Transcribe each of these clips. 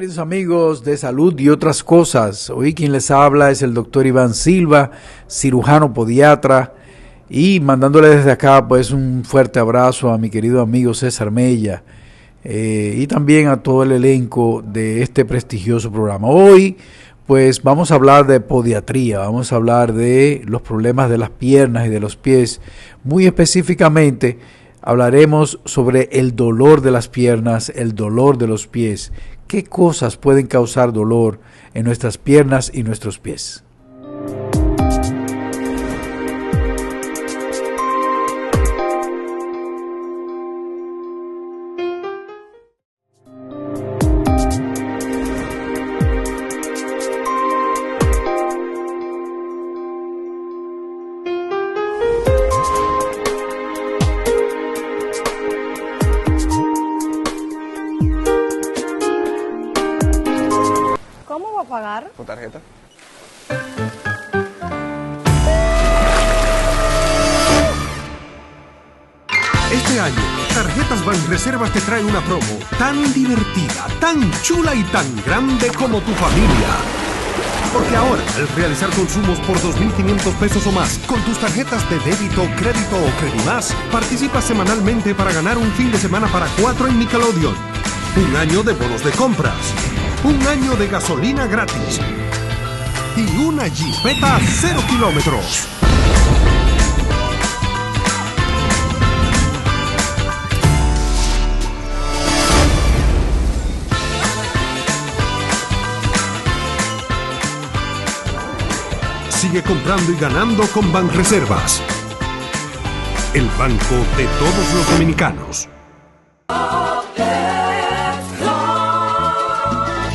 queridos amigos de salud y otras cosas. Hoy quien les habla es el doctor Iván Silva, cirujano podiatra, y mandándole desde acá pues un fuerte abrazo a mi querido amigo César Mella y también a todo el elenco de este prestigioso programa. Hoy pues vamos a hablar de podiatría, vamos a hablar de los problemas de las piernas y de los pies. Muy específicamente hablaremos sobre el dolor de las piernas, el dolor de los pies. ¿Qué cosas pueden causar dolor en nuestras piernas y nuestros pies? ¿Con tarjeta? Este año, Tarjetas Banreservas te trae una promo tan divertida, tan chula y tan grande como tu familia. Porque ahora, al realizar consumos por 2.500 pesos o más con tus tarjetas de débito, crédito o Credimás, participas semanalmente para ganar un fin de semana para 4 en Nickelodeon, un año de bonos de compras, un año de gasolina gratis y una Jeepeta 0 kilómetros. Sigue comprando y ganando con Banreservas, el banco de todos los dominicanos.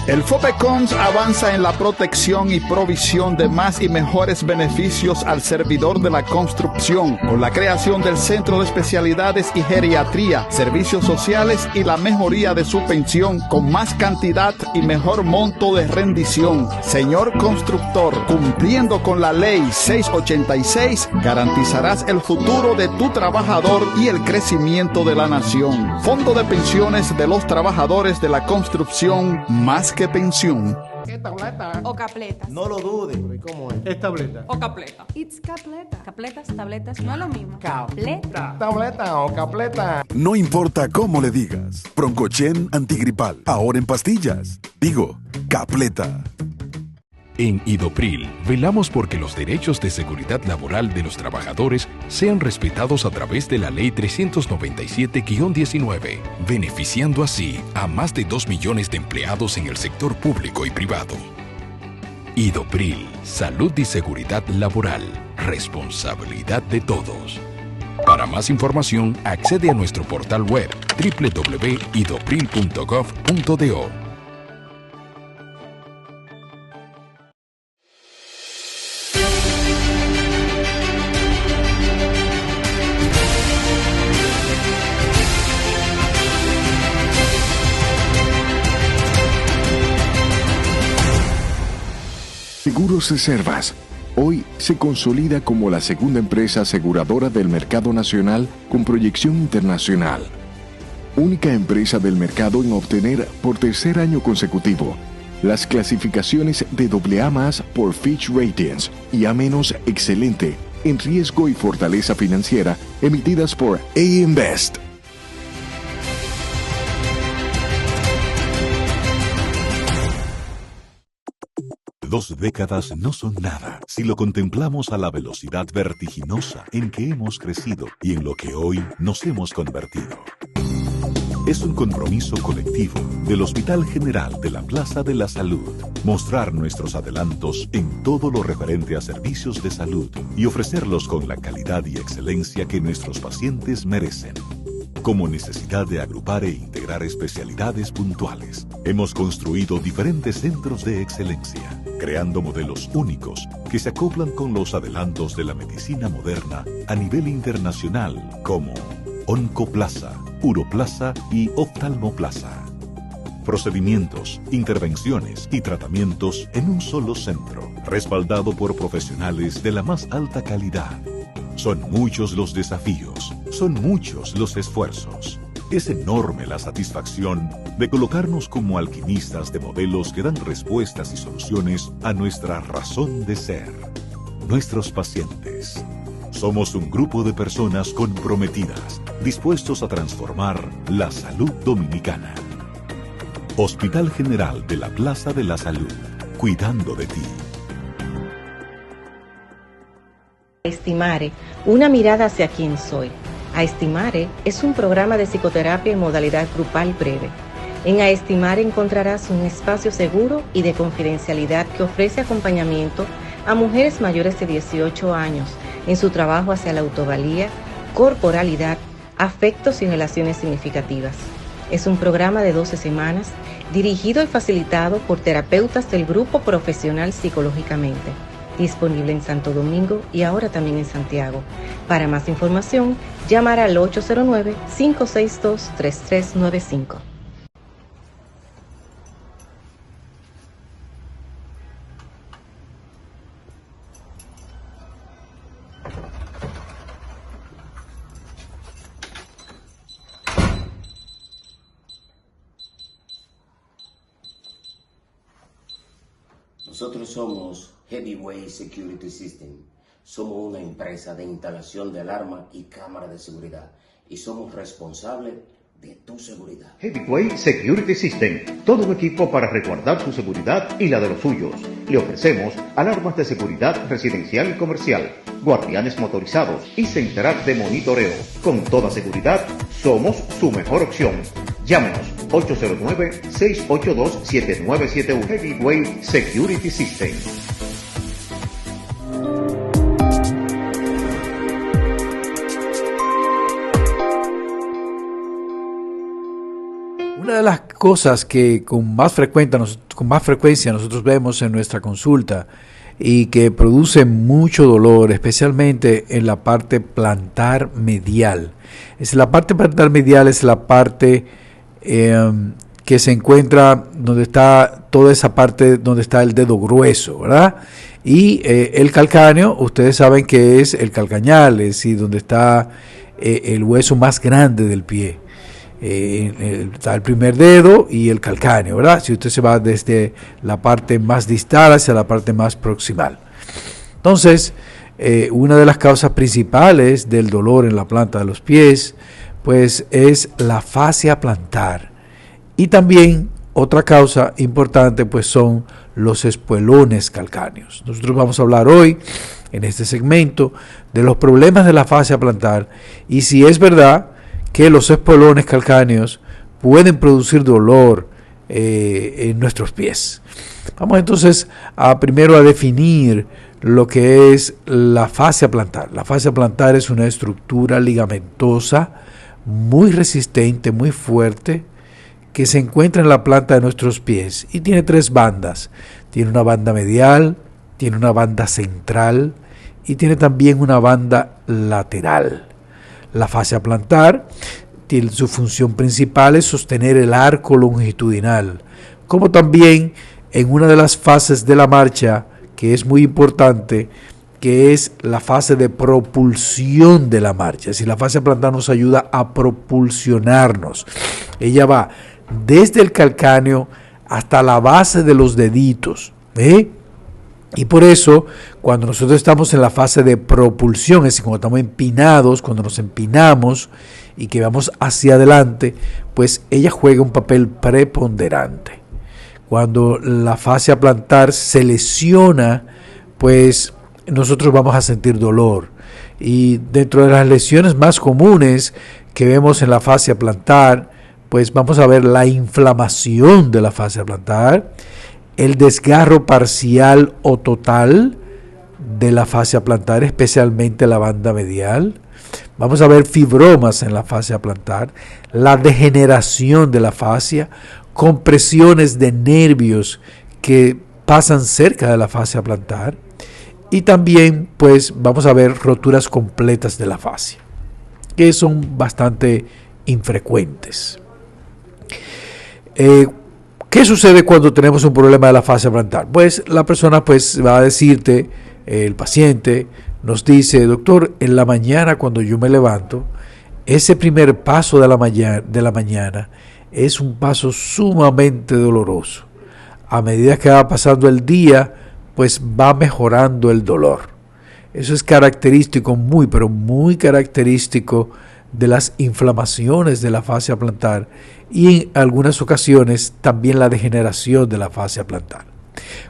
El FOPECONS avanza en la protección y provisión de más y mejores beneficios al servidor de la construcción, con la creación del Centro de Especialidades y Geriatría, Servicios Sociales y la mejoría de su pensión, con más cantidad y mejor monto de rendición. Señor constructor, cumpliendo con la Ley 686, garantizarás el futuro de tu trabajador y el crecimiento de la nación. Fondo de Pensiones de los Trabajadores de la Construcción, más que pensión. ¿Qué tableta? O capletas. No lo dudes. ¿Cómo es? Es tableta. O capleta. It's capleta. Capletas, tabletas, no es lo mismo. Capleta. Tableta o capleta. No importa cómo le digas. Broncochen antigripal. Ahora en pastillas. Digo, capleta. En Idopril, velamos porque los derechos de seguridad laboral de los trabajadores sean respetados a través de la Ley 397-19, beneficiando así a más de 2 millones de empleados en el sector público y privado. Idopril, salud y seguridad laboral, responsabilidad de todos. Para más información, accede a nuestro portal web www.idopril.gov.do. Seguros Reservas. Hoy se consolida como la segunda empresa aseguradora del mercado nacional con proyección internacional. Única empresa del mercado en obtener por tercer año consecutivo las clasificaciones de AA+ por Fitch Ratings y A- excelente en riesgo y fortaleza financiera emitidas por AM Best. Dos décadas no son nada si lo contemplamos a la velocidad vertiginosa en que hemos crecido y en lo que hoy nos hemos convertido. Es un compromiso colectivo del Hospital General de la Plaza de la Salud mostrar nuestros adelantos en todo lo referente a servicios de salud y ofrecerlos con la calidad y excelencia que nuestros pacientes merecen. Como necesidad de agrupar e integrar especialidades puntuales, hemos construido diferentes centros de excelencia, creando modelos únicos que se acoplan con los adelantos de la medicina moderna a nivel internacional, como Oncoplaza, Uroplaza y Oftalmoplaza. Procedimientos, intervenciones y tratamientos en un solo centro, respaldado por profesionales de la más alta calidad. Son muchos los desafíos, son muchos los esfuerzos, Es enorme la satisfacción de colocarnos como alquimistas de modelos que dan respuestas y soluciones a nuestra razón de ser, nuestros pacientes. Somos un grupo de personas comprometidas, dispuestos a transformar la salud dominicana. Hospital General de la Plaza de la Salud, cuidando de ti. Estimare, una mirada hacia quién soy. Aestimare es un programa de psicoterapia en modalidad grupal breve. En Aestimare encontrarás un espacio seguro y de confidencialidad que ofrece acompañamiento a mujeres mayores de 18 años en su trabajo hacia la autovalía, corporalidad, afectos y relaciones significativas. Es un programa de 12 semanas dirigido y facilitado por terapeutas del Grupo Profesional Psicológicamente, disponible en Santo Domingo y ahora también en Santiago. Para más información, llamar al 809-562-3395. Nosotros somos Heavyweight Security System. Somos una empresa de instalación de alarma y cámara de seguridad y somos responsables de tu seguridad. Heavyweight Security System, todo un equipo para resguardar su seguridad y la de los suyos. Le ofrecemos alarmas de seguridad residencial y comercial, guardianes motorizados y central de monitoreo. Con toda seguridad, somos su mejor opción. Llámenos 809-682-7971. Heavyweight Security System. Una de las cosas que con más frecuencia nosotros vemos en nuestra consulta y que produce mucho dolor, especialmente en la parte plantar medial. La parte plantar medial es la parte que se encuentra donde está toda esa parte donde está el dedo grueso, ¿verdad? Y el calcáneo, ustedes saben que es el calcañal, es decir, donde está el hueso más grande del pie. Está el primer dedo y el calcáneo, ¿verdad? Si usted se va desde la parte más distal hacia la parte más proximal. Entonces, una de las causas principales del dolor en la planta de los pies, pues es la fascia plantar. Y también otra causa importante, pues son los espuelones calcáneos. Nosotros vamos a hablar hoy, en este segmento, de los problemas de la fascia plantar y si es verdad que los espuelones calcáneos pueden producir dolor en nuestros pies. Vamos entonces primero a definir lo que es la fascia plantar. La fascia plantar es una estructura ligamentosa muy resistente, muy fuerte, que se encuentra en la planta de nuestros pies y tiene tres bandas. Tiene una banda medial, tiene una banda central y tiene también una banda lateral. La fascia plantar, su función principal es sostener el arco longitudinal, como también en una de las fases de la marcha, que es muy importante, que es la fase de propulsión de la marcha. Es decir, la fascia plantar nos ayuda a propulsionarnos. Ella va desde el calcáneo hasta la base de los deditos, y por eso, cuando nosotros estamos en la fase de propulsión, es decir, cuando estamos empinados, cuando nos empinamos y que vamos hacia adelante, pues ella juega un papel preponderante. Cuando la fascia plantar se lesiona, pues nosotros vamos a sentir dolor. Y dentro de las lesiones más comunes que vemos en la fascia plantar, pues vamos a ver la inflamación de la fascia plantar, el desgarro parcial o total de la fascia plantar, especialmente la banda medial. Vamos a ver fibromas en la fascia plantar, la degeneración de la fascia, compresiones de nervios que pasan cerca de la fascia plantar y también pues vamos a ver roturas completas de la fascia, que son bastante infrecuentes. ¿Qué sucede cuando tenemos un problema de la fascia plantar? Pues la persona pues va a decirte, el paciente nos dice: doctor, en la mañana cuando yo me levanto, ese primer paso de la mañana es un paso sumamente doloroso. A medida que va pasando el día, pues va mejorando el dolor. Eso es característico, pero muy característico de las inflamaciones de la fascia plantar y en algunas ocasiones también la degeneración de la fascia plantar.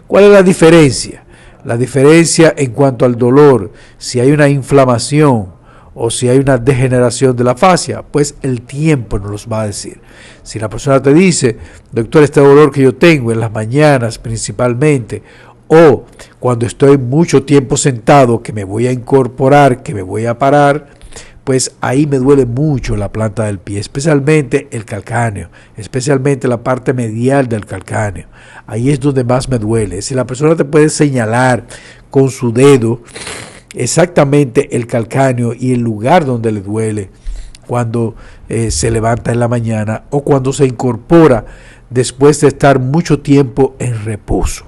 ¿Cuál es la diferencia? La diferencia en cuanto al dolor, si hay una inflamación o si hay una degeneración de la fascia, pues el tiempo nos los va a decir. Si la persona te dice, doctor, este dolor que yo tengo en las mañanas principalmente, o cuando estoy mucho tiempo sentado, que me voy a incorporar, que me voy a parar, pues ahí me duele mucho la planta del pie, especialmente el calcáneo, especialmente la parte medial del calcáneo. Ahí es donde más me duele. Si la persona te puede señalar con su dedo exactamente el calcáneo y el lugar donde le duele cuando se levanta en la mañana o cuando se incorpora después de estar mucho tiempo en reposo.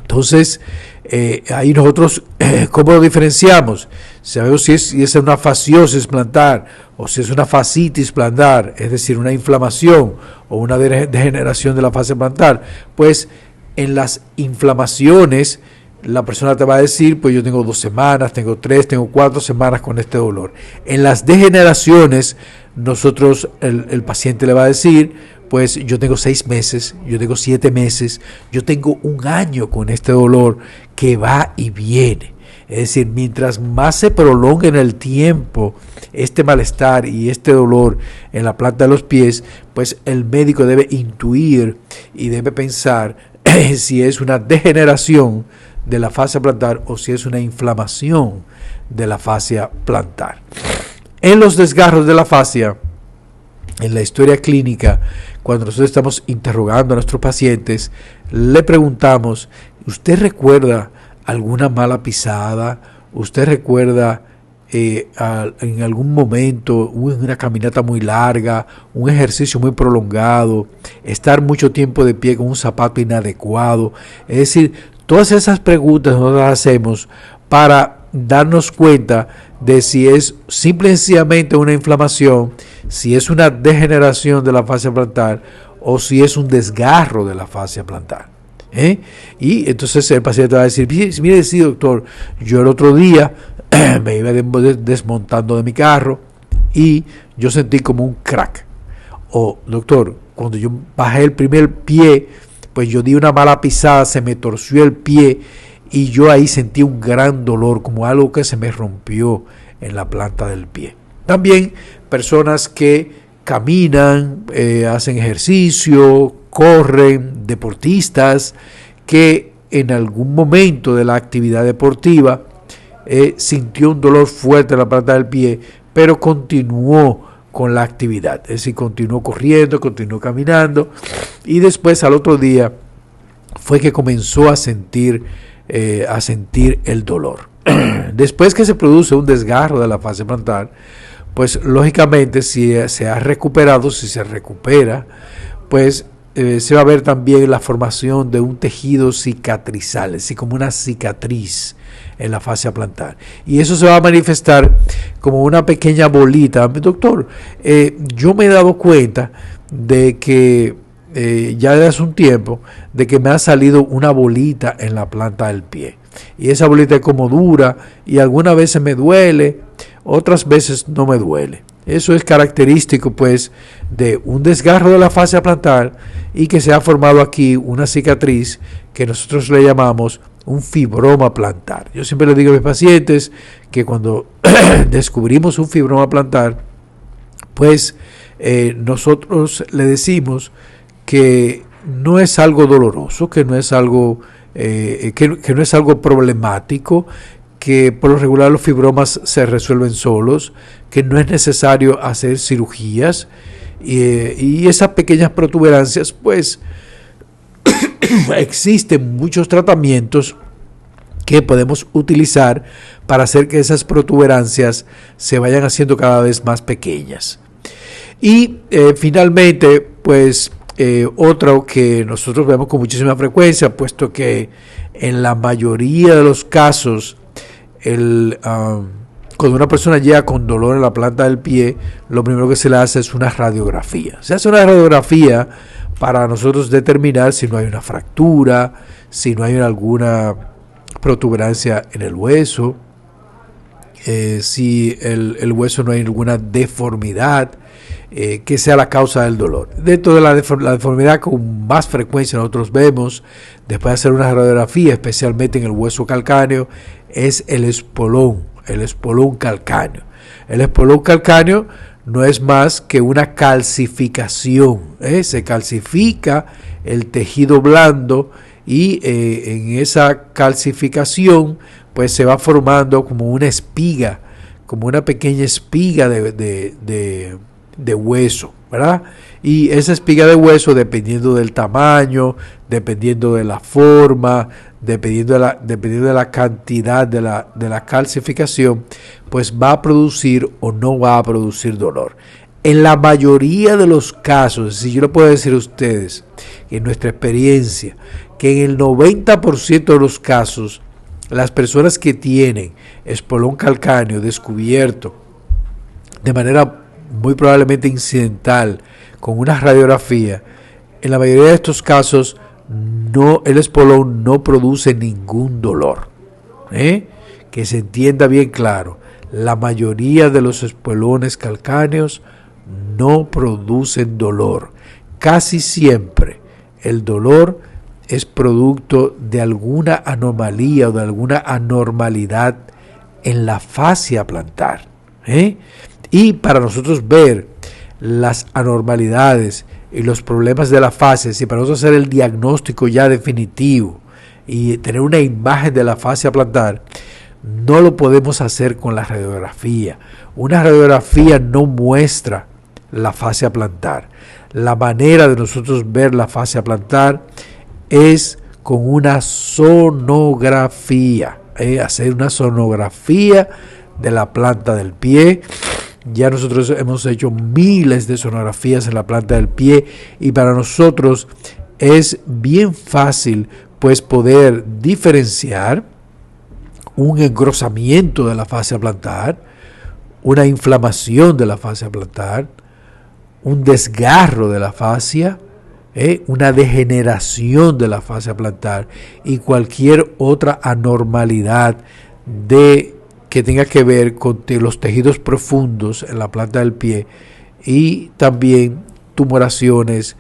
Entonces, ahí nosotros, ¿cómo lo diferenciamos? Sabemos si es una fasciosis plantar o si es una fascitis plantar, es decir, una inflamación o una degeneración de la fascia plantar. Pues en las inflamaciones, la persona te va a decir, pues yo tengo 2 semanas, tengo 3, tengo 4 semanas con este dolor. En las degeneraciones, nosotros, el paciente le va a decir, pues yo tengo 6 meses, yo tengo 7 meses, yo tengo 1 año con este dolor que va y viene. Es decir, mientras más se prolongue en el tiempo este malestar y este dolor en la planta de los pies, pues el médico debe intuir y debe pensar si es una degeneración de la fascia plantar o si es una inflamación de la fascia plantar. En los desgarros de la fascia, en la historia clínica, cuando nosotros estamos interrogando a nuestros pacientes, le preguntamos, ¿usted recuerda alguna mala pisada? ¿Usted recuerda en algún momento una caminata muy larga, un ejercicio muy prolongado, estar mucho tiempo de pie con un zapato inadecuado? Es decir, todas esas preguntas nosotros las hacemos para darnos cuenta de si es simple y sencillamente una inflamación, si es una degeneración de la fascia plantar o si es un desgarro de la fascia plantar. Y entonces el paciente va a decir, mire, sí, doctor, yo el otro día me iba desmontando de mi carro y yo sentí como un crack. O, doctor, cuando yo bajé el primer pie, pues yo di una mala pisada, se me torció el pie y yo ahí sentí un gran dolor, como algo que se me rompió en la planta del pie. También personas que caminan, hacen ejercicio, corren, deportistas que en algún momento de la actividad deportiva sintió un dolor fuerte en la planta del pie, pero continuó con la actividad, es decir, continuó corriendo, continuó caminando y después al otro día fue que comenzó a sentir el dolor. Después que se produce un desgarro de la fascia plantar, pues lógicamente si se ha recuperado, si se recupera, pues se va a ver también la formación de un tejido cicatrizal, así como una cicatriz en la fascia plantar. Y eso se va a manifestar como una pequeña bolita. Doctor, yo me he dado cuenta de que ya desde hace un tiempo, de que me ha salido una bolita en la planta del pie. Y esa bolita es como dura y algunas veces me duele, otras veces no me duele. Eso es característico pues de un desgarro de la fascia plantar y que se ha formado aquí una cicatriz que nosotros le llamamos un fibroma plantar. Yo siempre le digo a mis pacientes que cuando descubrimos un fibroma plantar, pues nosotros le decimos que no es algo doloroso, que no es algo que no es algo problemático, que por lo regular los fibromas se resuelven solos, que no es necesario hacer cirugías y esas pequeñas protuberancias, pues existen muchos tratamientos que podemos utilizar para hacer que esas protuberancias se vayan haciendo cada vez más pequeñas. Y finalmente, pues otro que nosotros vemos con muchísima frecuencia, puesto que en la mayoría de los casos el cuando una persona llega con dolor en la planta del pie, lo primero que se le hace es una radiografía. Se hace una radiografía para nosotros determinar si no hay una fractura, si no hay alguna protuberancia en el hueso, si el hueso no hay alguna deformidad que sea la causa del dolor. Dentro de la deformidad con más frecuencia nosotros vemos, después de hacer una radiografía, especialmente en el hueso calcáneo, es el espolón calcáneo. El espolón calcáneo no es más que una calcificación, se calcifica el tejido blando y en esa calcificación pues se va formando como una espiga, como una pequeña espiga de hueso, ¿verdad? Y esa espiga de hueso, dependiendo del tamaño, dependiendo de la forma, dependiendo de la cantidad de la calcificación, pues va a producir o no va a producir dolor. En la mayoría de los casos, si yo le puedo decir a ustedes, en nuestra experiencia, que en el 90% de los casos, las personas que tienen espolón calcáneo descubierto de manera muy probablemente incidental con una radiografía, en la mayoría de estos casos el espolón no produce ningún dolor. Que se entienda bien claro, la mayoría de los espolones calcáneos no producen dolor. Casi siempre el dolor es producto de alguna anomalía o de alguna anormalidad en la fascia plantar. Y para nosotros ver las anormalidades y los problemas de la fascia, y para nosotros hacer el diagnóstico ya definitivo y tener una imagen de la fascia plantar, no lo podemos hacer con la radiografía. Una radiografía no muestra la fascia plantar. La manera de nosotros ver la fascia plantar es con una sonografía, hacer una sonografía de la planta del pie. Ya nosotros hemos hecho miles de sonografías en la planta del pie y para nosotros es bien fácil pues poder diferenciar un engrosamiento de la fascia plantar, una inflamación de la fascia plantar, un desgarro de la fascia, una degeneración de la fascia plantar y cualquier otra anormalidad que tenga que ver con los tejidos profundos en la planta del pie y también tumoraciones,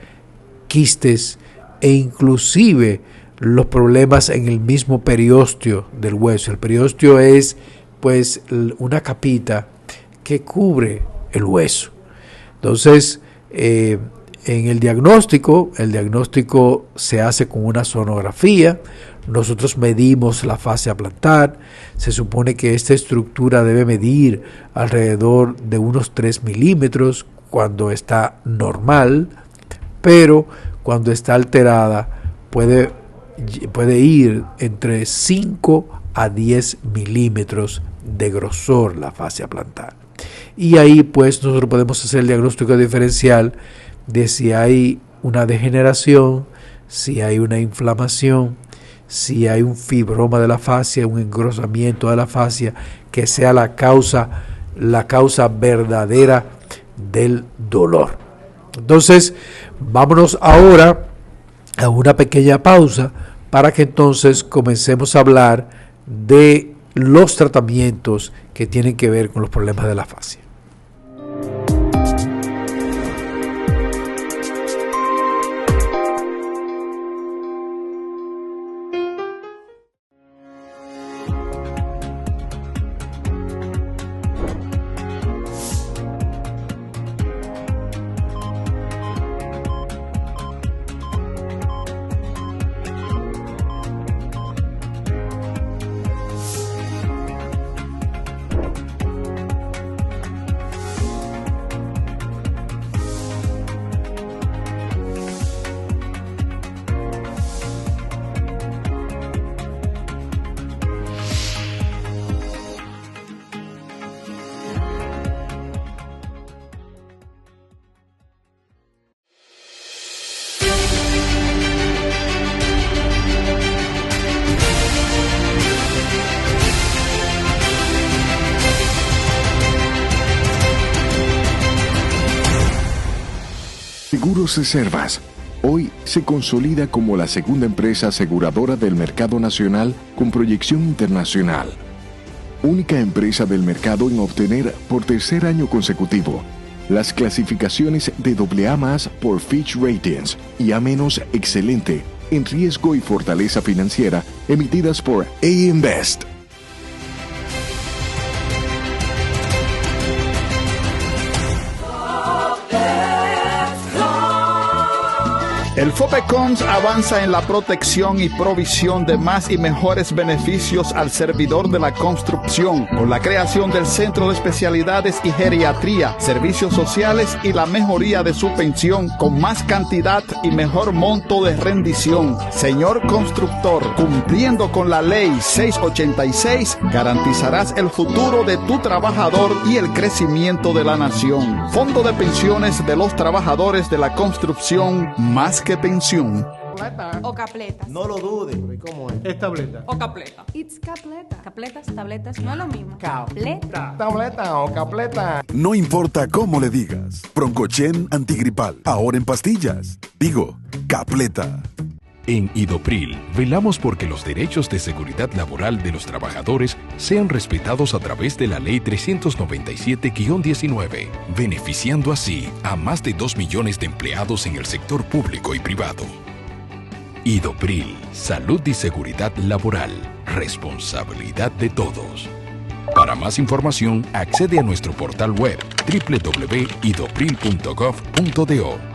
quistes e inclusive los problemas en el mismo periósteo del hueso. El periósteo es pues una capita que cubre el hueso. Entonces, en el diagnóstico se hace con una sonografía. Nosotros medimos la fascia plantar. Se supone que esta estructura debe medir alrededor de unos 3 milímetros cuando está normal, pero cuando está alterada puede ir entre 5 a 10 milímetros de grosor la fascia plantar. Y ahí pues nosotros podemos hacer el diagnóstico diferencial de si hay una degeneración, si hay una inflamación, si hay un fibroma de la fascia, un engrosamiento de la fascia, que sea la causa verdadera del dolor. Entonces, vámonos ahora a una pequeña pausa para que entonces comencemos a hablar de los tratamientos que tienen que ver con los problemas de la fascia. Seguros Reservas. Hoy se consolida como la segunda empresa aseguradora del mercado nacional con proyección internacional. Única empresa del mercado en obtener por tercer año consecutivo las clasificaciones de AA+ por Fitch Ratings y A- excelente en riesgo y fortaleza financiera emitidas por AM Best. El FOPECONS avanza en la protección y provisión de más y mejores beneficios al servidor de la construcción con la creación del Centro de Especialidades y Geriatría, Servicios Sociales y la mejoría de su pensión con más cantidad y mejor monto de rendición. Señor constructor, cumpliendo con la Ley 686, garantizarás el futuro de tu trabajador y el crecimiento de la nación. Fondo de Pensiones de los Trabajadores de la Construcción, más que pensión. O capletas. No lo dudes. ¿Cómo es? Es tableta. O capleta. It's capleta. Capletas, tabletas, no es lo mismo. Capleta. Tableta o capleta. No importa cómo le digas. Broncochen antigripal. Ahora en pastillas. Digo, Capleta. En Idopril, velamos porque los derechos de seguridad laboral de los trabajadores sean respetados a través de la Ley 397-19, beneficiando así a más de 2 millones de empleados en el sector público y privado. Idopril, salud y seguridad laboral, responsabilidad de todos. Para más información, accede a nuestro portal web www.idopril.gov.do.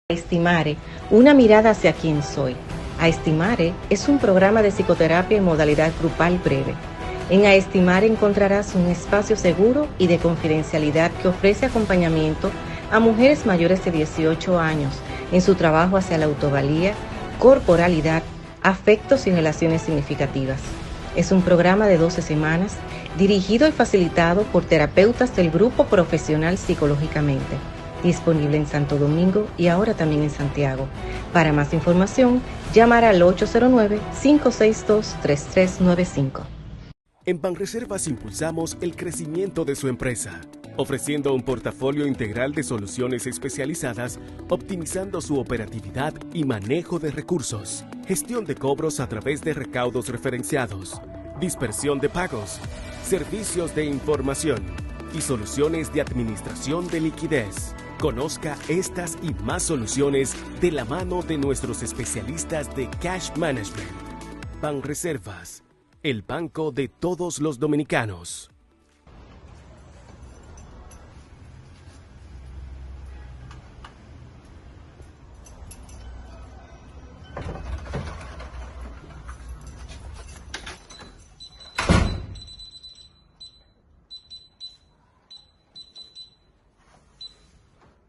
Estimare, una mirada hacia quién soy. Aestimare es un programa de psicoterapia en modalidad grupal breve. En Aestimare encontrarás un espacio seguro y de confidencialidad que ofrece acompañamiento a mujeres mayores de 18 años en su trabajo hacia la autovalía, corporalidad, afectos y relaciones significativas. Es un programa de 12 semanas dirigido y facilitado por terapeutas del Grupo Profesional Psicológicamente. Disponible en Santo Domingo y ahora también en Santiago. Para más información, llamar al 809-562-3395. En Banreservas impulsamos el crecimiento de su empresa, ofreciendo un portafolio integral de soluciones especializadas, optimizando su operatividad y manejo de recursos, gestión de cobros a través de recaudos referenciados, dispersión de pagos, servicios de información y soluciones de administración de liquidez. Conozca estas y más soluciones de la mano de nuestros especialistas de Cash Management. Banreservas, el banco de todos los dominicanos.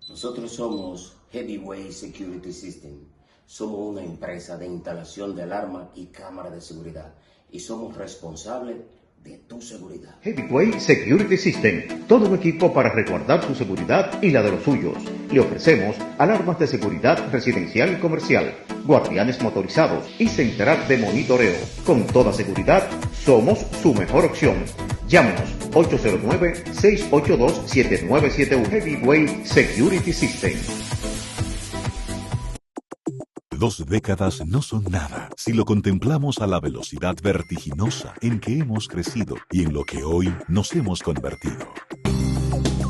Nosotros somos Heavyweight Security System. Somos una empresa de instalación de alarma y cámara de seguridad. Y somos responsables de tu seguridad. Heavyweight Security System. Todo un equipo para resguardar su seguridad y la de los suyos. Le ofrecemos alarmas de seguridad residencial y comercial, guardianes motorizados y central de monitoreo. Con toda seguridad, somos su mejor opción. Llámenos 809-682-7971. Heavyweight Security System. 2 décadas no son nada si lo contemplamos a la velocidad vertiginosa en que hemos crecido y en lo que hoy nos hemos convertido.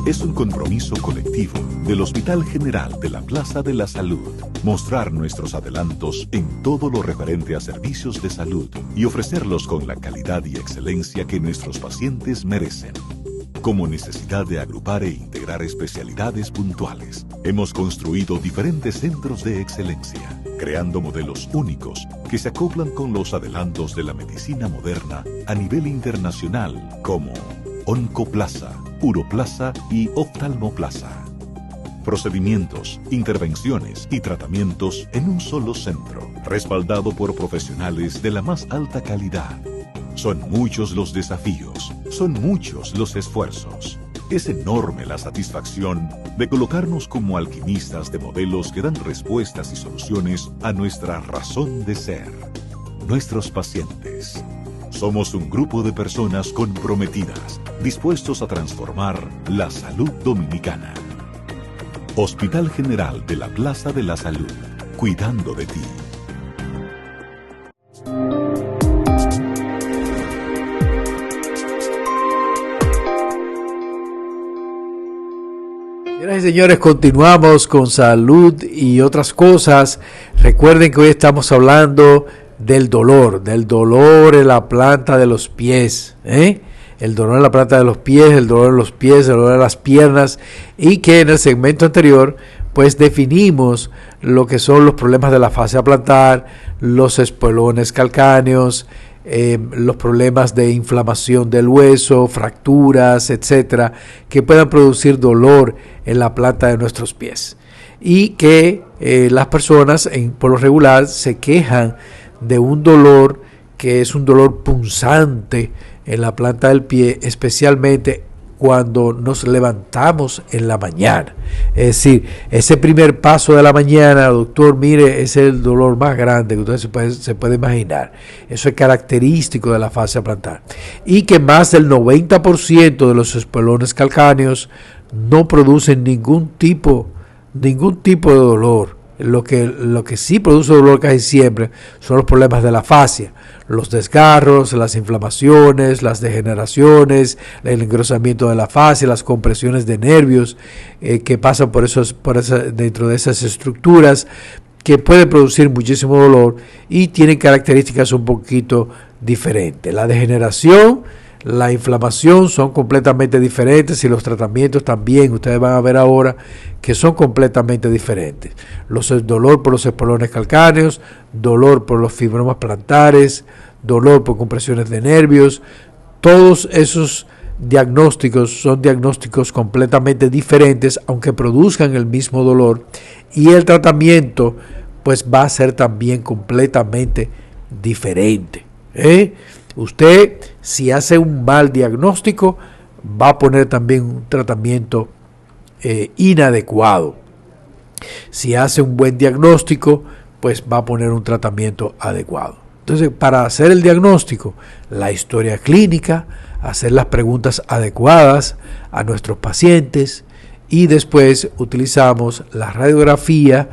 Es un compromiso colectivo del Hospital General de la Plaza de la Salud mostrar nuestros adelantos en todo lo referente a servicios de salud y ofrecerlos con la calidad y excelencia que nuestros pacientes merecen. Como necesidad de agrupar e integrar especialidades puntuales, hemos construido diferentes centros de excelencia, creando modelos únicos que se acoplan con los adelantos de la medicina moderna a nivel internacional, como Oncoplaza, Uroplaza y Oftalmoplaza. Procedimientos, intervenciones y tratamientos en un solo centro, respaldado por profesionales de la más alta calidad. Son muchos los desafíos, son muchos los esfuerzos. Es enorme la satisfacción de colocarnos como alquimistas de modelos que dan respuestas y soluciones a nuestra razón de ser, nuestros pacientes. Somos un grupo de personas comprometidas, dispuestos a transformar la salud dominicana. Hospital General de la Plaza de la Salud, cuidando de ti. Señoras y señores, continuamos con salud y otras cosas. Recuerden que hoy estamos hablando del dolor en la planta de los pies, el dolor en la planta de los pies, el dolor en los pies, el dolor en las piernas, y que en el segmento anterior pues definimos lo que son los problemas de la fascia plantar, los espuelones calcáneos, los problemas de inflamación del hueso, fracturas, etcétera, que puedan producir dolor en la planta de nuestros pies, y que las personas por lo regular se quejan de un dolor que es un dolor punzante en la planta del pie, especialmente cuando nos levantamos en la mañana. Es decir, ese primer paso de la mañana, doctor, mire, es el dolor más grande que usted se puede imaginar. Eso es característico de la fascia plantar. Y que más del 90% de los espuelones calcáneos no producen ningún tipo de dolor. Lo que sí produce dolor casi siempre son los problemas de la fascia, los desgarros, las inflamaciones, las degeneraciones, el engrosamiento de la fascia, las compresiones de nervios que pasan dentro de esas estructuras, que pueden producir muchísimo dolor y tienen características un poquito diferentes. La degeneración, la inflamación son completamente diferentes, y los tratamientos también, ustedes van a ver ahora que son completamente diferentes. Dolor por los espuelones calcáneos, dolor por los fibromas plantares, dolor por compresiones de nervios, todos esos diagnósticos son diagnósticos completamente diferentes, aunque produzcan el mismo dolor, y el tratamiento pues va a ser también completamente diferente. Usted, si hace un mal diagnóstico, va a poner también un tratamiento inadecuado. Si hace un buen diagnóstico, pues va a poner un tratamiento adecuado. Entonces, para hacer el diagnóstico, la historia clínica, hacer las preguntas adecuadas a nuestros pacientes, y después utilizamos la radiografía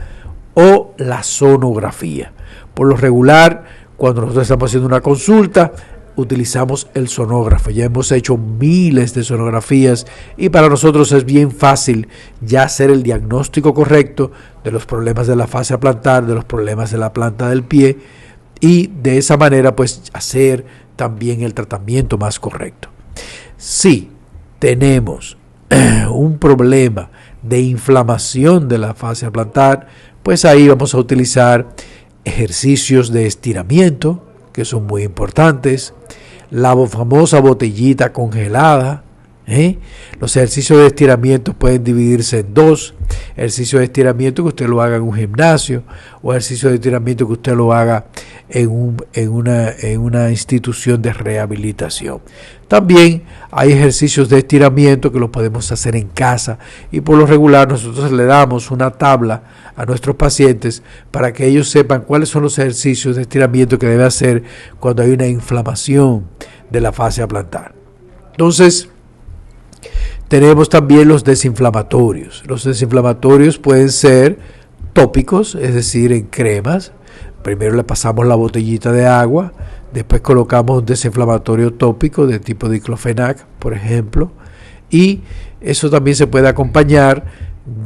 o la sonografía. Por lo regular, cuando nosotros estamos haciendo una consulta, utilizamos el sonógrafo. Ya hemos hecho miles de sonografías y para nosotros es bien fácil ya hacer el diagnóstico correcto de los problemas de la fascia plantar, de los problemas de la planta del pie, y de esa manera pues hacer también el tratamiento más correcto. Si tenemos un problema de inflamación de la fascia plantar, pues ahí vamos a utilizar ejercicios de estiramiento, que son muy importantes, la famosa botellita congelada. Los ejercicios de estiramiento pueden dividirse en dos: ejercicio de estiramiento que usted lo haga en un gimnasio, o ejercicio de estiramiento que usted lo haga en una institución de rehabilitación. También hay ejercicios de estiramiento que los podemos hacer en casa, y por lo regular nosotros le damos una tabla a nuestros pacientes para que ellos sepan cuáles son los ejercicios de estiramiento que debe hacer cuando hay una inflamación de la fascia plantar. Entonces, tenemos también los desinflamatorios. Los desinflamatorios pueden ser tópicos, es decir, en cremas. Primero le pasamos la botellita de agua, después colocamos un desinflamatorio tópico de tipo diclofenac, por ejemplo, y eso también se puede acompañar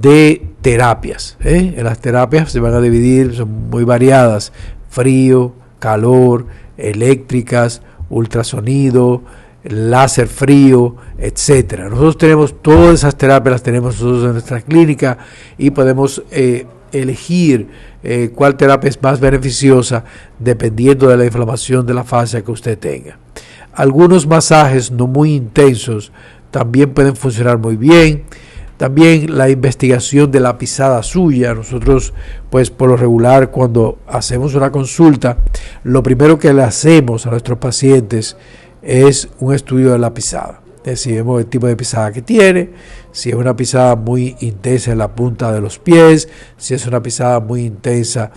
de terapias. En las terapias se van a dividir, son muy variadas: frío, calor, eléctricas, ultrasonido, láser frío, etcétera. Nosotros tenemos todas esas terapias, las tenemos nosotros en nuestra clínica, y podemos elegir cuál terapia es más beneficiosa dependiendo de la inflamación de la fascia que usted tenga. Algunos masajes no muy intensos también pueden funcionar muy bien. También la investigación de la pisada suya. Nosotros, pues por lo regular, cuando hacemos una consulta, lo primero que le hacemos a nuestros pacientes es un estudio de la pisada. Si vemos el tipo de pisada que tiene, si es una pisada muy intensa en la punta de los pies, si es una pisada muy intensa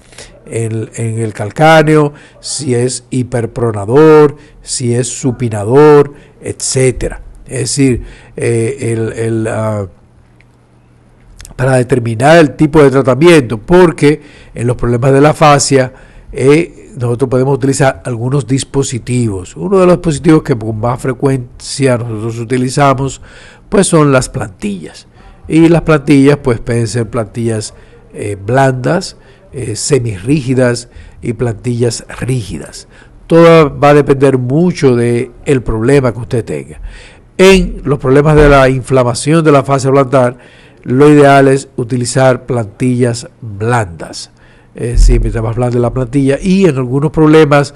en el calcáneo, si es hiperpronador, si es supinador, etcétera. Es decir, para determinar el tipo de tratamiento, porque en los problemas de la fascia nosotros podemos utilizar algunos dispositivos. Uno de los dispositivos que con más frecuencia nosotros utilizamos pues son las plantillas, y las plantillas pues pueden ser plantillas blandas, semirrígidas y plantillas rígidas. Todo va a depender mucho del problema que usted tenga. En los problemas de la inflamación de la fascia plantar, lo ideal es utilizar plantillas blandas. Mientras más blanda la plantilla, y en algunos problemas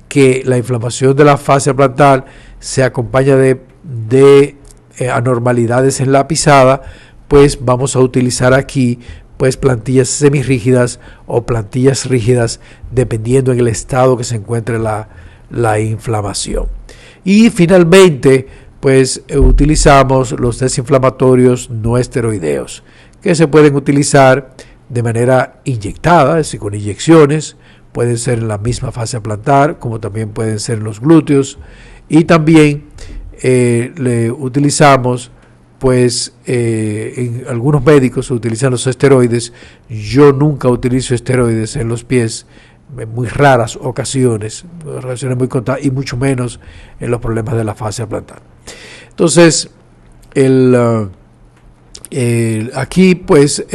que la inflamación de la fascia plantar se acompaña de anormalidades en la pisada, pues vamos a utilizar aquí pues plantillas semirrígidas o plantillas rígidas, dependiendo en el estado que se encuentre la inflamación. Y finalmente pues utilizamos los desinflamatorios no esteroideos, que se pueden utilizar de manera inyectada, es decir, con inyecciones. Pueden ser en la misma fascia plantar, como también pueden ser en los glúteos, y también le utilizamos pues en algunos médicos se utilizan los esteroides. Yo nunca utilizo esteroides en los pies, en muy raras ocasiones muy contadas, y mucho menos en los problemas de la fascia plantar. Entonces aquí pues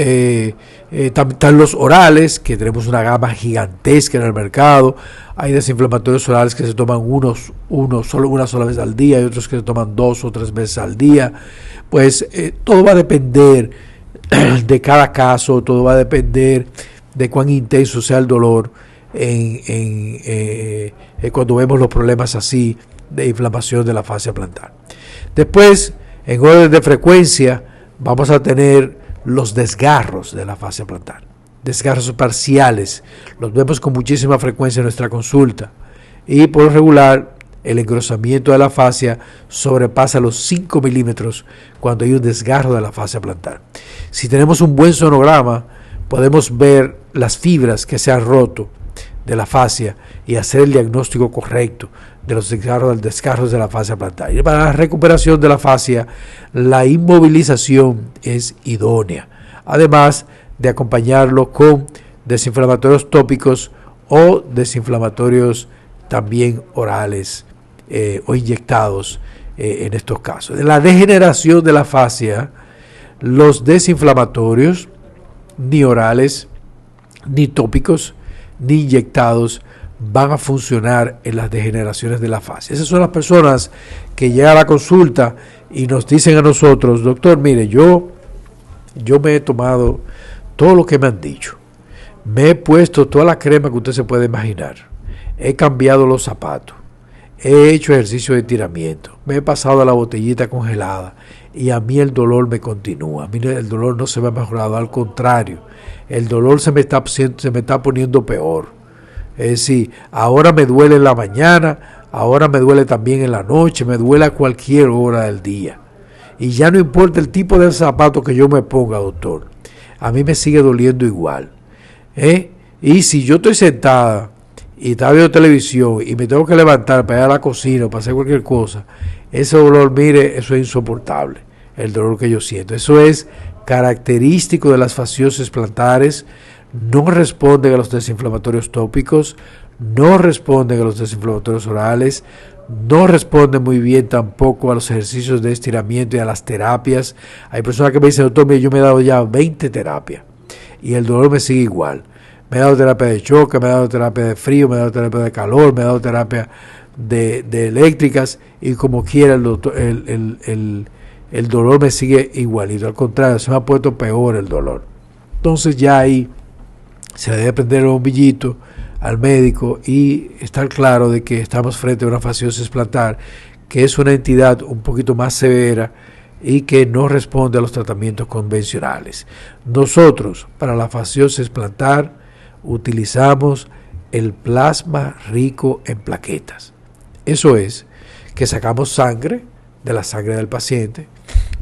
están los orales, que tenemos una gama gigantesca en el mercado. Hay desinflamatorios orales que se toman una sola vez al día, y otros que se toman 2 o 3 veces al día. Pues todo va a depender de cada caso, todo va a depender de cuán intenso sea el dolor cuando vemos los problemas así de inflamación de la fascia plantar. Después, en orden de frecuencia, vamos a tener los desgarros de la fascia plantar, desgarros parciales. Los vemos con muchísima frecuencia en nuestra consulta, y por lo regular el engrosamiento de la fascia sobrepasa los 5 milímetros cuando hay un desgarro de la fascia plantar. Si tenemos un buen sonograma, podemos ver las fibras que se han roto de la fascia y hacer el diagnóstico correcto de los desgarros de la fascia plantar. Y para la recuperación de la fascia, la inmovilización es idónea, además de acompañarlo con desinflamatorios tópicos o desinflamatorios también orales o inyectados en estos casos. En la degeneración de la fascia, los desinflamatorios ni orales, ni tópicos, ni inyectados van a funcionar en las degeneraciones de la fascia. Esas son las personas que llegan a la consulta y nos dicen a nosotros: doctor, mire, yo me he tomado todo lo que me han dicho, me he puesto toda la crema que usted se puede imaginar, he cambiado los zapatos, he hecho ejercicio de estiramiento, me he pasado la botellita congelada, y a mí el dolor me continúa. A mí el dolor no se me ha mejorado, al contrario, el dolor se me está poniendo peor. Es decir, ahora me duele en la mañana, ahora me duele también en la noche, me duele a cualquier hora del día. Y ya no importa el tipo de zapato que yo me ponga, doctor, a mí me sigue doliendo igual. Y si yo estoy sentada y está viendo televisión y me tengo que levantar para ir a la cocina o para hacer cualquier cosa, ese dolor, mire, eso es insoportable, el dolor que yo siento. Eso es característico de las fasciosis plantares. No responden a los desinflamatorios tópicos, no responden a los desinflamatorios orales, no responden muy bien tampoco a los ejercicios de estiramiento y a las terapias. Hay personas que me dicen: doctor, mire, yo me he dado ya 20 terapias y el dolor me sigue igual. Me he dado terapia de choque, me he dado terapia de frío, me he dado terapia de calor, me he dado terapia de eléctricas, y como quiera el dolor me sigue igualito. Al contrario, se me ha puesto peor el dolor. Entonces ya ahí se le debe prender el bombillito al médico y estar claro de que estamos frente a una fasciosis plantar, que es una entidad un poquito más severa y que no responde a los tratamientos convencionales. Nosotros, para la fasciosis plantar, utilizamos el plasma rico en plaquetas. Eso es, que sacamos sangre de la sangre del paciente,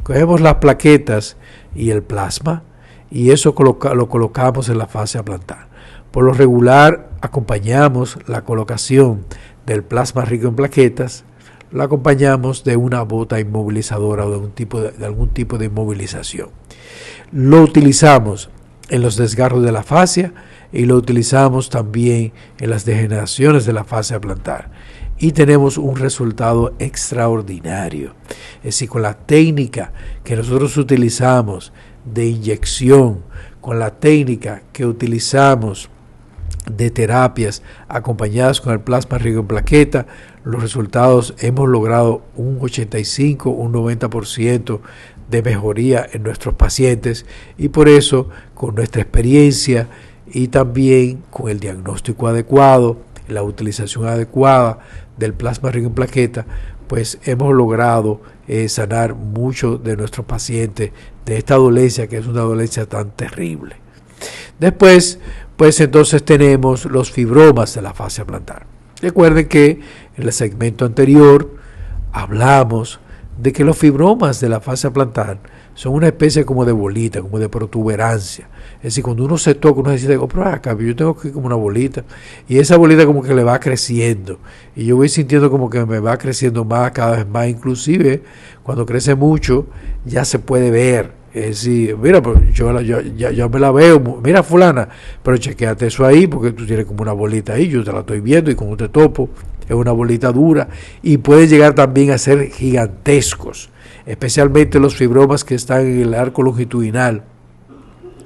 cogemos las plaquetas y el plasma y eso lo colocamos en la fascia plantar. Por lo regular acompañamos la colocación del plasma rico en plaquetas, la acompañamos de una bota inmovilizadora o de algún tipo de inmovilización. Lo utilizamos en los desgarros de la fascia y lo utilizamos también en las degeneraciones de la fascia plantar. Y tenemos un resultado extraordinario. Es decir, con la técnica que nosotros utilizamos de inyección, con la técnica que utilizamos de terapias acompañadas con el plasma rico en plaqueta, los resultados hemos logrado un 85, un 90% de mejoría en nuestros pacientes, y por eso, con nuestra experiencia y también con el diagnóstico adecuado, la utilización adecuada del plasma rico en plaqueta, pues hemos logrado sanar muchos de nuestros pacientes de esta dolencia, que es una dolencia tan terrible. Después, pues entonces tenemos los fibromas de la fascia plantar. Recuerden que en el segmento anterior hablamos de que los fibromas de la fascia plantar son una especie como de bolita, como de protuberancia. Es decir, cuando uno se toca, uno dice, pero acá yo tengo aquí como una bolita, y esa bolita como que le va creciendo, y yo voy sintiendo como que me va creciendo más, cada vez más, inclusive cuando crece mucho, ya se puede ver. Es decir, mira, pues yo me la veo, mira fulana, pero chequéate eso ahí, porque tú tienes como una bolita ahí, yo te la estoy viendo, y como te topo, es una bolita dura, y puede llegar también a ser gigantescos, especialmente los fibromas que están en el arco longitudinal,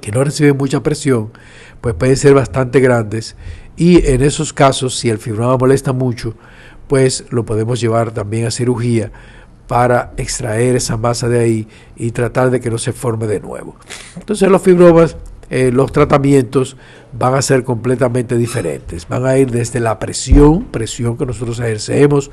que no reciben mucha presión, pues pueden ser bastante grandes, y en esos casos, si el fibroma molesta mucho, pues lo podemos llevar también a cirugía para extraer esa masa de ahí y tratar de que no se forme de nuevo. Entonces los fibromas, los tratamientos van a ser completamente diferentes. Van a ir desde la presión que nosotros ejercemos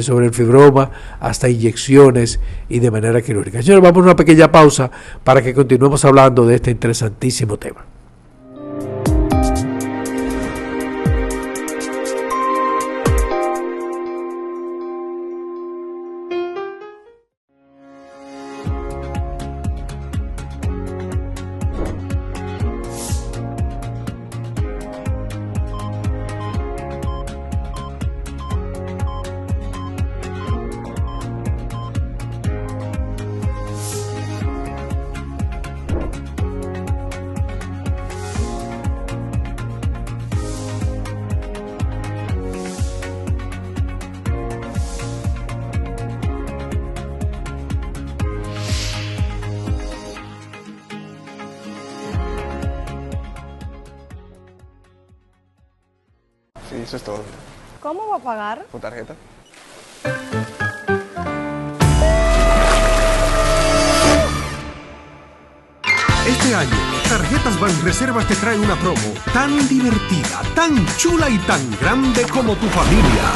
sobre el fibroma, hasta inyecciones y de manera quirúrgica. Señores, vamos a una pequeña pausa para que continuemos hablando de este interesantísimo tema. Sí, eso es todo. ¿Cómo va a pagar? ¿Con tarjeta? Este año, Tarjetas Banreservas te trae una promo tan divertida, tan chula y tan grande como tu familia.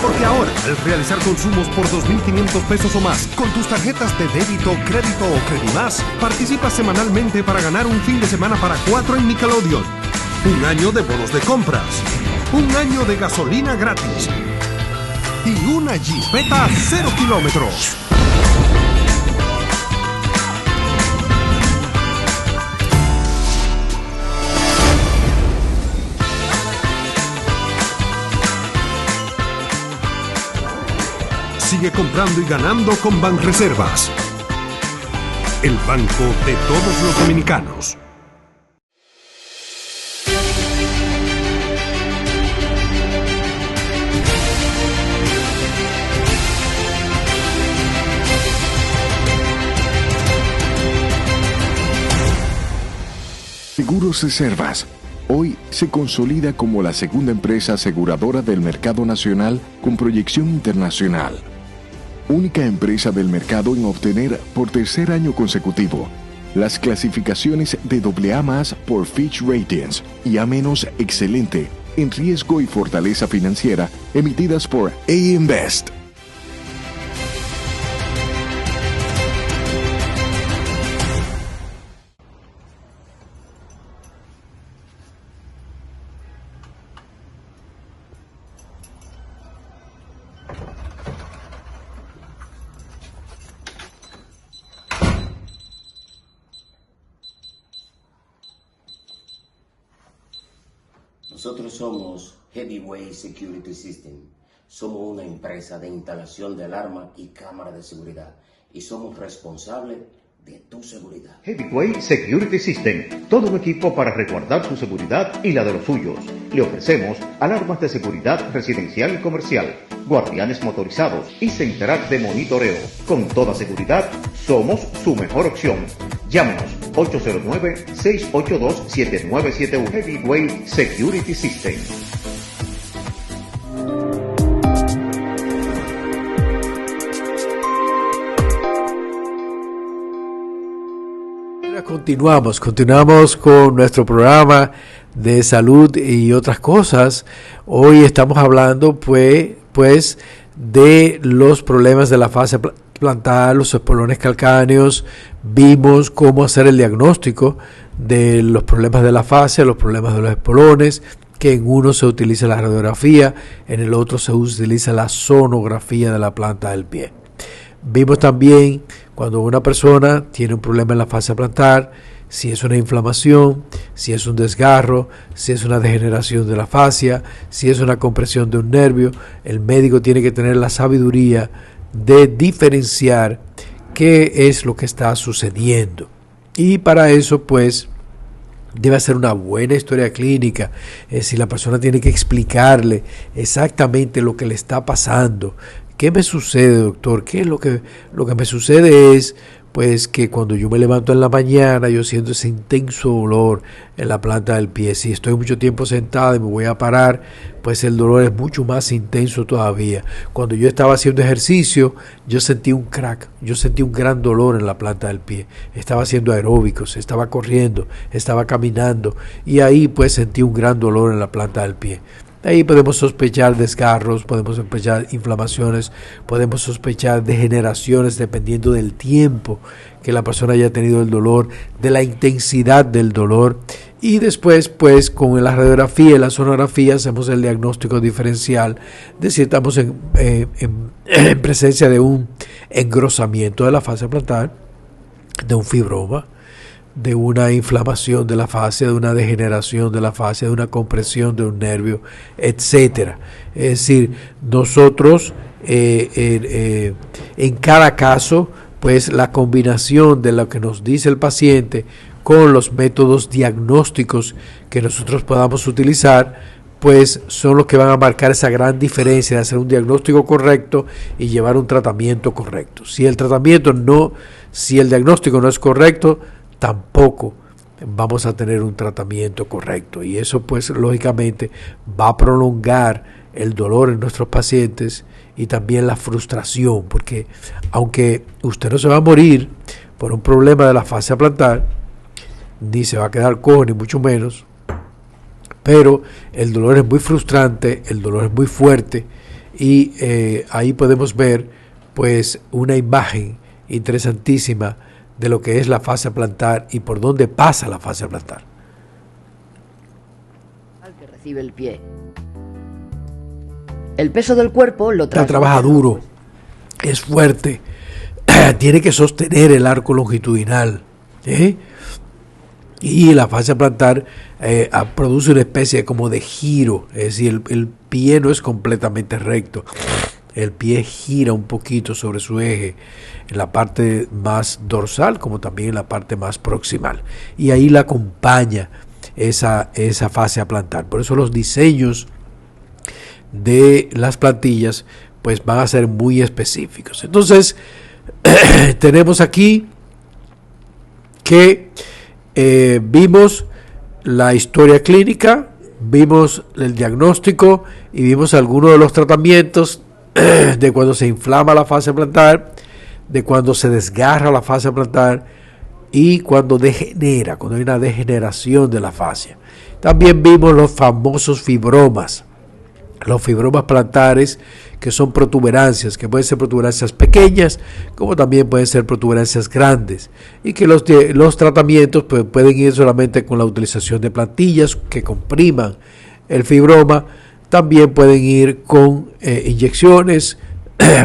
Porque ahora, al realizar consumos por 2.500 pesos o más con tus tarjetas de débito, crédito o Credimás, participas semanalmente para ganar un fin de semana para 4 en Nickelodeon, un año de bonos de compras, un año de gasolina gratis y una Jeepeta 0 kilómetros. Sigue comprando y ganando con Banreservas, el banco de todos los dominicanos. Seguros Reservas. Hoy se consolida como la segunda empresa aseguradora del mercado nacional con proyección internacional. Única empresa del mercado en obtener por tercer año consecutivo las clasificaciones de AA+ por Fitch Ratings y A- excelente en riesgo y fortaleza financiera emitidas por AM Best. Nosotros somos Heavyweight Security System. Somos una empresa de instalación de alarma y cámara de seguridad y somos responsables de tu seguridad. Heavyweight Security System, todo un equipo para resguardar su seguridad y la de los suyos. Le ofrecemos alarmas de seguridad residencial y comercial, guardianes motorizados y central de monitoreo. Con toda seguridad, somos su mejor opción. Llámanos 809-682-7971. Heavyweight Security System. Continuamos con nuestro programa de salud y otras cosas. Hoy estamos hablando pues de los problemas de la fascia plantar, los espolones calcáneos. Vimos cómo hacer el diagnóstico de los problemas de la fascia, los problemas de los espolones, que en uno se utiliza la radiografía, en el otro se utiliza la sonografía de la planta del pie. Vimos también cuando una persona tiene un problema en la fascia plantar, si es una inflamación, si es un desgarro, si es una degeneración de la fascia, si es una compresión de un nervio, el médico tiene que tener la sabiduría de diferenciar qué es lo que está sucediendo. Y para eso, pues, debe hacer una buena historia clínica. Si la persona tiene que explicarle exactamente lo que le está pasando. ¿Qué me sucede, doctor? ¿Qué es lo que me sucede? Es pues que cuando yo me levanto en la mañana yo siento ese intenso dolor en la planta del pie. Si estoy mucho tiempo sentada y me voy a parar, pues el dolor es mucho más intenso todavía. Cuando yo estaba haciendo ejercicio, yo sentí un crack, yo sentí un gran dolor en la planta del pie. Estaba haciendo aeróbicos, estaba corriendo, estaba caminando y ahí pues sentí un gran dolor en la planta del pie. Ahí podemos sospechar desgarros, podemos sospechar inflamaciones, podemos sospechar degeneraciones dependiendo del tiempo que la persona haya tenido el dolor, de la intensidad del dolor. Y después, pues, con la radiografía y la sonografía hacemos el diagnóstico diferencial de si estamos en presencia de un engrosamiento de la fascia plantar, de un fibroma, de una inflamación de la fascia, de una degeneración de la fascia, de una compresión de un nervio, etcétera. Es decir, nosotros en cada caso, pues la combinación de lo que nos dice el paciente con los métodos diagnósticos que nosotros podamos utilizar, pues son los que van a marcar esa gran diferencia de hacer un diagnóstico correcto y llevar un tratamiento correcto. Si el diagnóstico no es correcto, tampoco vamos a tener un tratamiento correcto y eso pues lógicamente va a prolongar el dolor en nuestros pacientes y también la frustración, porque aunque usted no se va a morir por un problema de la fascia plantar, ni se va a quedar cojo ni mucho menos, pero el dolor es muy frustrante, el dolor es muy fuerte y ahí podemos ver pues una imagen interesantísima de lo que es la fascia plantar y por dónde pasa la fascia plantar. Al que recibe el pie. El peso del cuerpo lo trabaja duro, es fuerte, tiene que sostener el arco longitudinal, y la fascia plantar produce una especie como de giro, es decir, el pie no es completamente recto. El pie gira un poquito sobre su eje en la parte más dorsal como también en la parte más proximal. Y ahí la acompaña esa fascia plantar. Por eso los diseños de las plantillas pues van a ser muy específicos. Entonces tenemos aquí que vimos la historia clínica, vimos el diagnóstico y vimos algunos de los tratamientos de cuando se inflama la fascia plantar, de cuando se desgarra la fascia plantar y cuando degenera, cuando hay una degeneración de la fascia. También vimos los famosos fibromas, los fibromas plantares, que son protuberancias, que pueden ser protuberancias pequeñas, como también pueden ser protuberancias grandes, y que los tratamientos pues, pueden ir solamente con la utilización de plantillas que compriman el fibroma. También pueden ir con inyecciones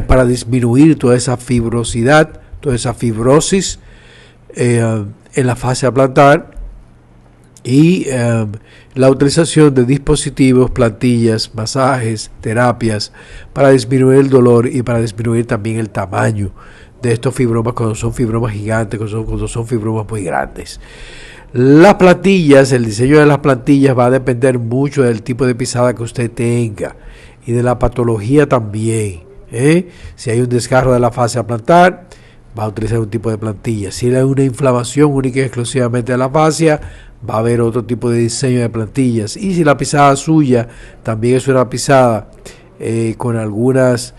para disminuir toda esa fibrosidad, toda esa fibrosis en la fascia plantar. Y la utilización de dispositivos, plantillas, masajes, terapias para disminuir el dolor y para disminuir también el tamaño de estos fibromas cuando son fibromas gigantes, cuando son fibromas muy grandes. Las plantillas, el diseño de las plantillas va a depender mucho del tipo de pisada que usted tenga y de la patología también. Si hay un desgarro de la fascia plantar, va a utilizar un tipo de plantilla. Si hay una inflamación única y exclusivamente de la fascia, va a haber otro tipo de diseño de plantillas. Y si la pisada suya también es una pisada con algunas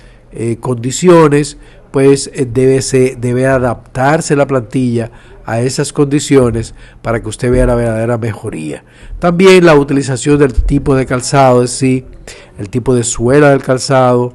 condiciones, pues debe adaptarse la plantilla a esas condiciones para que usted vea la verdadera mejoría. También la utilización del tipo de calzado, es decir, el tipo de suela del calzado,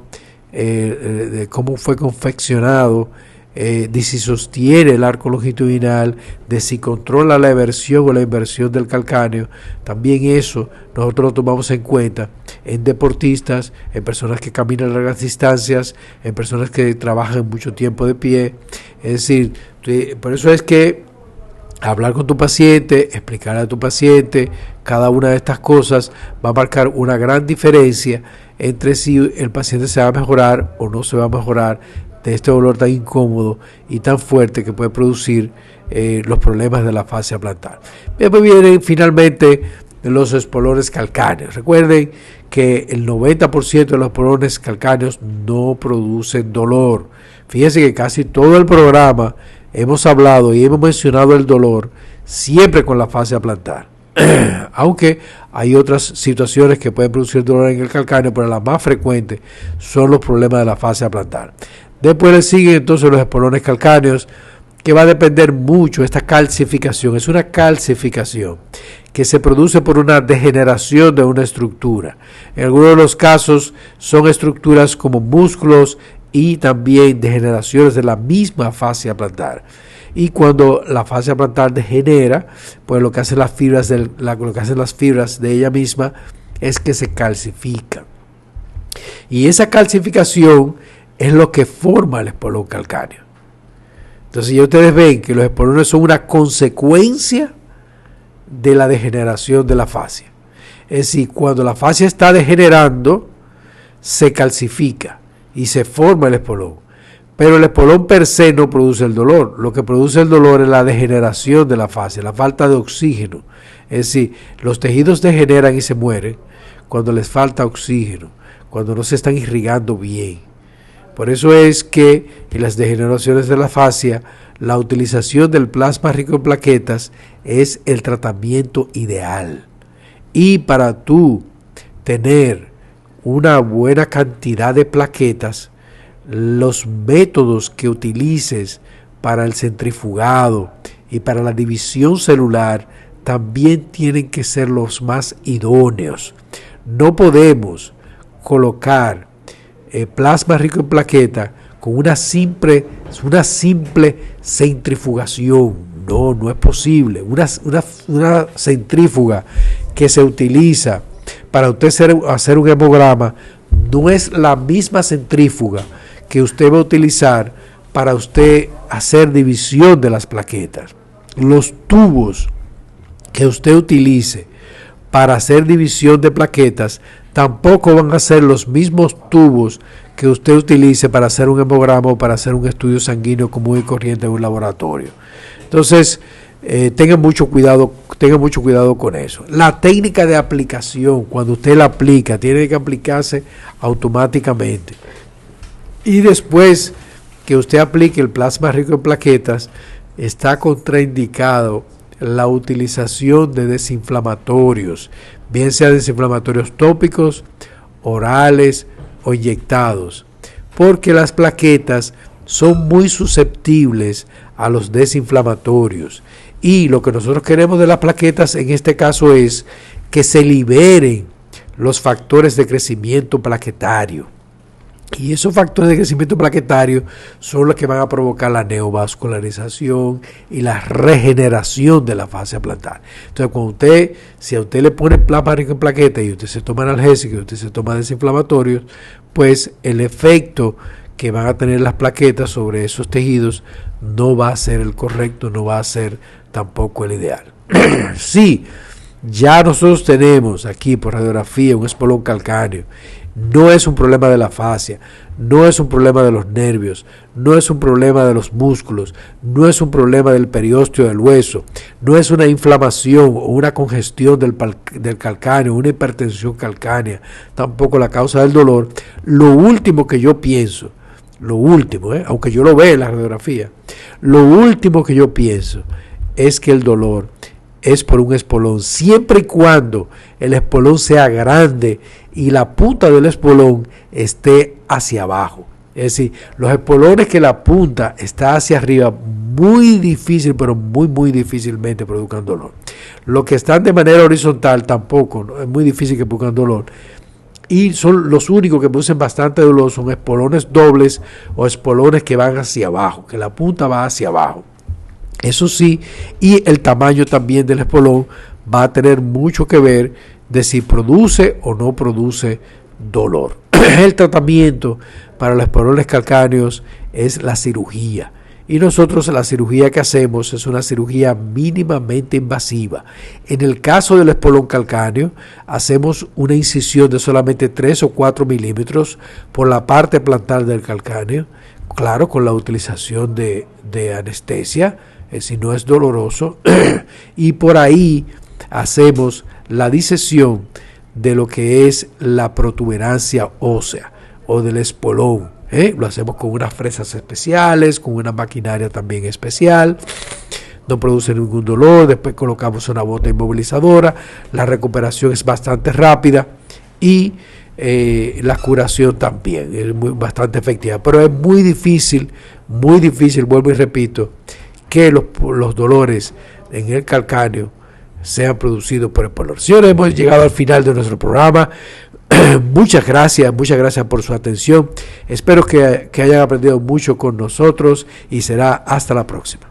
de cómo fue confeccionado, de si sostiene el arco longitudinal, de si controla la eversión o la inversión del calcáneo. También eso nosotros lo tomamos en cuenta en deportistas, en personas que caminan largas distancias, en personas que trabajan mucho tiempo de pie. Es decir, por eso es que hablar con tu paciente, explicarle a tu paciente cada una de estas cosas va a marcar una gran diferencia entre si el paciente se va a mejorar o no se va a mejorar de este dolor tan incómodo y tan fuerte que puede producir los problemas de la fascia plantar. Después vienen finalmente los espolones calcáneos. Recuerden que el 90% de los espolones calcáneos no producen dolor. Fíjense que casi todo el programa hemos hablado y hemos mencionado el dolor siempre con la fascia plantar. Aunque hay otras situaciones que pueden producir dolor en el calcáneo, pero las más frecuentes son los problemas de la fascia plantar. Después le siguen entonces los espolones calcáneos, que va a depender mucho. Esta calcificación es una calcificación que se produce por una degeneración de una estructura. En algunos de los casos son estructuras como músculos y también degeneraciones de la misma fascia plantar. Y cuando la fascia plantar degenera, pues lo que hacen las fibras de ella misma es que se calcifican. Y esa calcificación es lo que forma el espolón calcáneo. Entonces ya ustedes ven que los espolones son una consecuencia de la degeneración de la fascia. Es decir, cuando la fascia está degenerando, se calcifica y se forma el espolón. Pero el espolón per se no produce el dolor. Lo que produce el dolor es la degeneración de la fascia, la falta de oxígeno. Es decir, los tejidos degeneran y se mueren cuando les falta oxígeno, cuando no se están irrigando bien. Por eso es que en las degeneraciones de la fascia, la utilización del plasma rico en plaquetas es el tratamiento ideal. Y para tú tener una buena cantidad de plaquetas, los métodos que utilices para el centrifugado y para la división celular también tienen que ser los más idóneos. No podemos colocar plasma rico en plaqueta con una simple centrifugación. No es posible. Una centrífuga que se utiliza para usted hacer un hemograma no es la misma centrífuga que usted va a utilizar para usted hacer división de las plaquetas. Los tubos que usted utilice para hacer división de plaquetas tampoco van a ser los mismos tubos que usted utilice para hacer un hemograma o para hacer un estudio sanguíneo común y corriente en un laboratorio. Entonces, tengan mucho cuidado con eso. La técnica de aplicación, cuando usted la aplica, tiene que aplicarse automáticamente. Y después que usted aplique el plasma rico en plaquetas, está contraindicado la utilización de desinflamatorios, bien sea desinflamatorios tópicos, orales o inyectados, porque las plaquetas son muy susceptibles a los desinflamatorios. Y lo que nosotros queremos de las plaquetas en este caso es que se liberen los factores de crecimiento plaquetario. Y esos factores de crecimiento plaquetario son los que van a provocar la neovascularización y la regeneración de la fascia plantar. Entonces, si a usted le pone plasma rico en plaquetas y usted se toma analgésico y usted se toma desinflamatorios, pues el efecto que van a tener las plaquetas sobre esos tejidos no va a ser el correcto, no va a ser tampoco el ideal. Sí, Ya nosotros tenemos aquí por radiografía un espolón calcáneo. No es un problema de la fascia, no es un problema de los nervios, no es un problema de los músculos, no es un problema del periósteo del hueso, no es una inflamación o una congestión del calcáneo, una hipertensión calcánea, tampoco la causa del dolor. Lo último que yo pienso, aunque yo lo vea en la radiografía, lo último que yo pienso es que el dolor es por un espolón, siempre y cuando el espolón sea grande y la punta del espolón esté hacia abajo. Es decir, los espolones que la punta está hacia arriba, muy difícil, pero muy difícilmente produzcan dolor. Los que están de manera horizontal tampoco, ¿no? Es muy difícil que produzcan dolor. Y son los únicos que producen bastante dolor, son espolones dobles o espolones que van hacia abajo, que la punta va hacia abajo. Eso sí, y el tamaño también del espolón va a tener mucho que ver de si produce o no produce dolor. El tratamiento para los espolones calcáneos es la cirugía. Y nosotros la cirugía que hacemos es una cirugía mínimamente invasiva. En el caso del espolón calcáneo, hacemos una incisión de solamente 3 o 4 milímetros por la parte plantar del calcáneo, claro, con la utilización de anestesia, si no es doloroso, y por ahí hacemos la disección de lo que es la protuberancia ósea o del espolón. Lo hacemos con unas fresas especiales, con una maquinaria también especial, no produce ningún dolor. Después colocamos una bota inmovilizadora, la recuperación es bastante rápida y la curación también es bastante efectiva, pero es muy difícil, vuelvo y repito, que los dolores en el calcáneo sean producidos por espolón. Señores, hemos llegado al final de nuestro programa. Muchas gracias por su atención. Espero que hayan aprendido mucho con nosotros y será hasta la próxima.